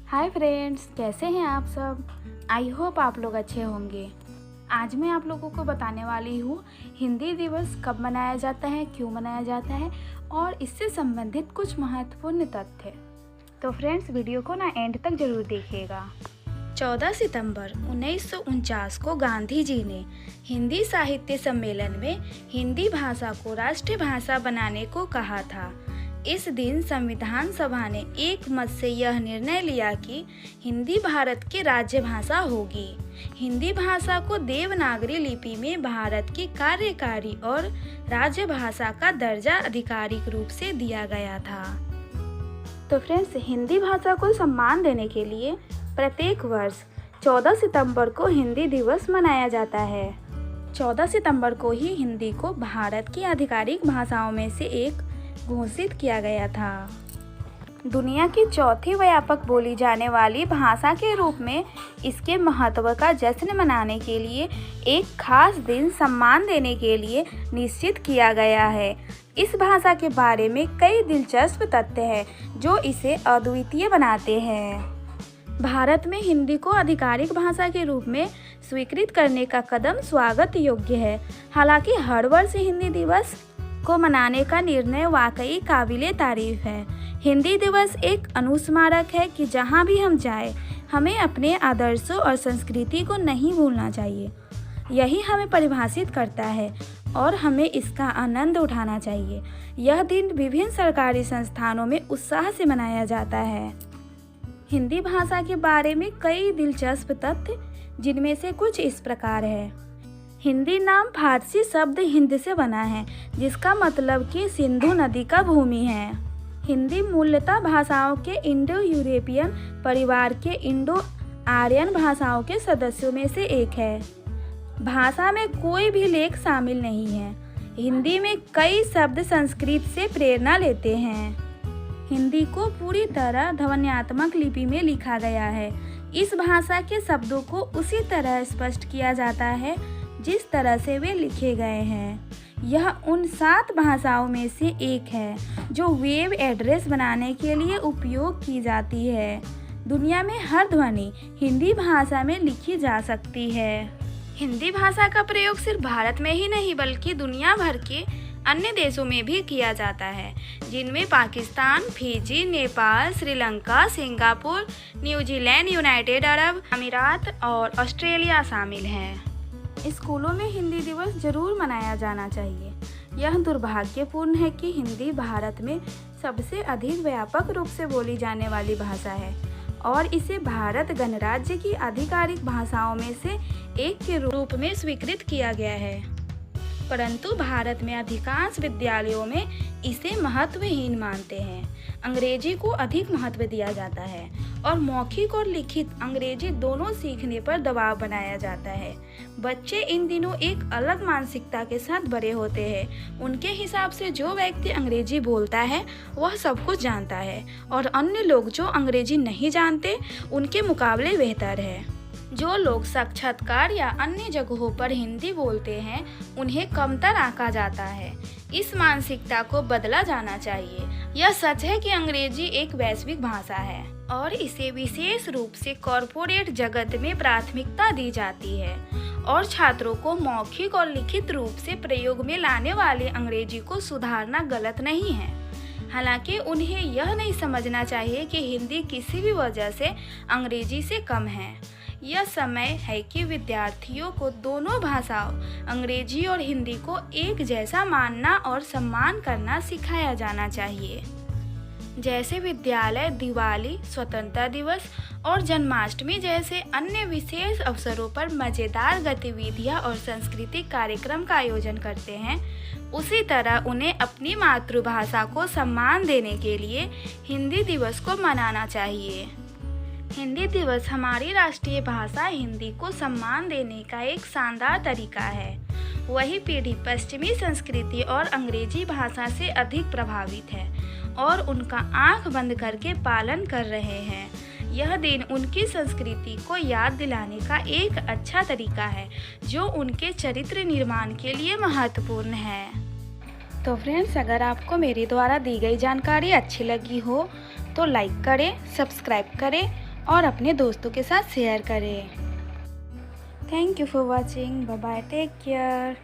Hi friends, कैसे हैं आप सब। आई होप आप लोग अच्छे होंगे। आज मैं आप लोगों को बताने वाली हूँ हिंदी दिवस कब मनाया जाता है, क्यों मनाया जाता है और इससे संबंधित कुछ महत्वपूर्ण तथ्य। तो फ्रेंड्स, वीडियो को ना एंड तक जरूर देखिएगा। 14 सितंबर 1949 को गांधी जी ने हिंदी साहित्य सम्मेलन में हिंदी भाषा को राष्ट्रीय भाषा बनाने को कहा था। इस दिन संविधान सभा ने एक मत से यह निर्णय लिया कि हिंदी भारत की राज्य भाषा होगी। हिंदी भाषा को देवनागरी लिपि में भारत की कार्यकारी और राज्य भाषा का दर्जा आधिकारिक रूप से दिया गया था। तो फ्रेंड्स, हिंदी भाषा को सम्मान देने के लिए प्रत्येक वर्ष 14 सितंबर को हिंदी दिवस मनाया जाता है। 14 सितंबर को ही हिंदी को भारत की आधिकारिक भाषाओं में से एक घोषित किया गया था। दुनिया की चौथी व्यापक बोली जाने वाली भाषा के रूप में इसके महत्व का जश्न मनाने के लिए एक खास दिन सम्मान देने के लिए निश्चित किया गया है। इस भाषा के बारे में कई दिलचस्प तथ्य हैं जो इसे अद्वितीय बनाते हैं। भारत में हिंदी को आधिकारिक भाषा के रूप में स्वीकृत करने का कदम स्वागत योग्य है। हालांकि हर वर्ष हिंदी दिवस को मनाने का निर्णय वाकई काबिले तारीफ है। हिंदी दिवस एक अनुस्मारक है कि जहां भी हम जाएं, हमें अपने आदर्शों और संस्कृति को नहीं भूलना चाहिए। यही हमें परिभाषित करता है और हमें इसका आनंद उठाना चाहिए। यह दिन विभिन्न सरकारी संस्थानों में उत्साह से मनाया जाता है। हिंदी भाषा के बारे में कई दिलचस्प तथ्य, जिनमें से कुछ इस प्रकार है। हिंदी नाम फारसी शब्द हिंद से बना है, जिसका मतलब कि सिंधु नदी का भूमि है। हिंदी मूलतः भाषाओं के इंडो यूरोपियन परिवार के इंडो आर्यन भाषाओं के सदस्यों में से एक है। भाषा में कोई भी लेख शामिल नहीं है। हिंदी में कई शब्द संस्कृत से प्रेरणा लेते हैं। हिंदी को पूरी तरह ध्वन्यात्मक लिपि में लिखा गया है। इस भाषा के शब्दों को उसी तरह स्पष्ट किया जाता है जिस तरह से वे लिखे गए हैं। यह उन 7 भाषाओं में से एक है जो वेब एड्रेस बनाने के लिए उपयोग की जाती है। दुनिया में हर ध्वनि हिंदी भाषा में लिखी जा सकती है। हिंदी भाषा का प्रयोग सिर्फ भारत में ही नहीं बल्कि दुनिया भर के अन्य देशों में भी किया जाता है, जिनमें Pakistan, Fiji, Nepal, Sri Lanka, Singapore, New Zealand, United Arab अमीरात और ऑस्ट्रेलिया शामिल हैं। स्कूलों में हिंदी दिवस जरूर मनाया जाना चाहिए। यह दुर्भाग्यपूर्ण है कि हिंदी भारत में सबसे अधिक व्यापक रूप से बोली जाने वाली भाषा है और इसे भारत गणराज्य की आधिकारिक भाषाओं में से एक के रूप में स्वीकृत किया गया है, परंतु भारत में अधिकांश विद्यालयों में इसे महत्वहीन मानते हैं। अंग्रेजी को अधिक महत्व दिया जाता है और मौखिक और लिखित अंग्रेजी दोनों सीखने पर दबाव बनाया जाता है। बच्चे इन दिनों एक अलग मानसिकता के साथ बड़े होते हैं। उनके हिसाब से जो व्यक्ति अंग्रेजी बोलता है वह सब कुछ जानता है और अन्य लोग जो अंग्रेजी नहीं जानते उनके मुकाबले बेहतर है। जो लोग साक्षात्कार या अन्य जगहों पर हिंदी बोलते हैं उन्हें कमतर आंका जाता है। इस मानसिकता को बदला जाना चाहिए। यह सच है कि अंग्रेजी एक वैश्विक भाषा है और इसे विशेष रूप से कॉरपोरेट जगत में प्राथमिकता दी जाती है और छात्रों को मौखिक और लिखित रूप से प्रयोग में लाने वाले अंग्रेजी को सुधारना गलत नहीं है। हालांकि उन्हें यह नहीं समझना चाहिए कि हिंदी किसी भी वजह से अंग्रेजी से कम है। यह समय है कि विद्यार्थियों को दोनों भाषाओं अंग्रेजी और हिंदी को एक जैसा मानना और सम्मान करना सिखाया जाना चाहिए। जैसे विद्यालय दिवाली, स्वतंत्रता दिवस और जन्माष्टमी जैसे अन्य विशेष अवसरों पर मज़ेदार गतिविधियां और सांस्कृतिक कार्यक्रम का आयोजन करते हैं, उसी तरह उन्हें अपनी मातृभाषा को सम्मान देने के लिए हिंदी दिवस को मनाना चाहिए। हिंदी दिवस हमारी राष्ट्रीय भाषा हिंदी को सम्मान देने का एक शानदार तरीका है। वही पीढ़ी पश्चिमी संस्कृति और अंग्रेजी भाषा से अधिक प्रभावित है और उनका आंख बंद करके पालन कर रहे हैं। यह दिन उनकी संस्कृति को याद दिलाने का एक अच्छा तरीका है जो उनके चरित्र निर्माण के लिए महत्वपूर्ण है। तो फ्रेंड्स, अगर आपको मेरे द्वारा दी गई जानकारी अच्छी लगी हो तो लाइक करें, सब्सक्राइब करें और अपने दोस्तों के साथ शेयर करें। Thank you for watching. Bye bye, take care.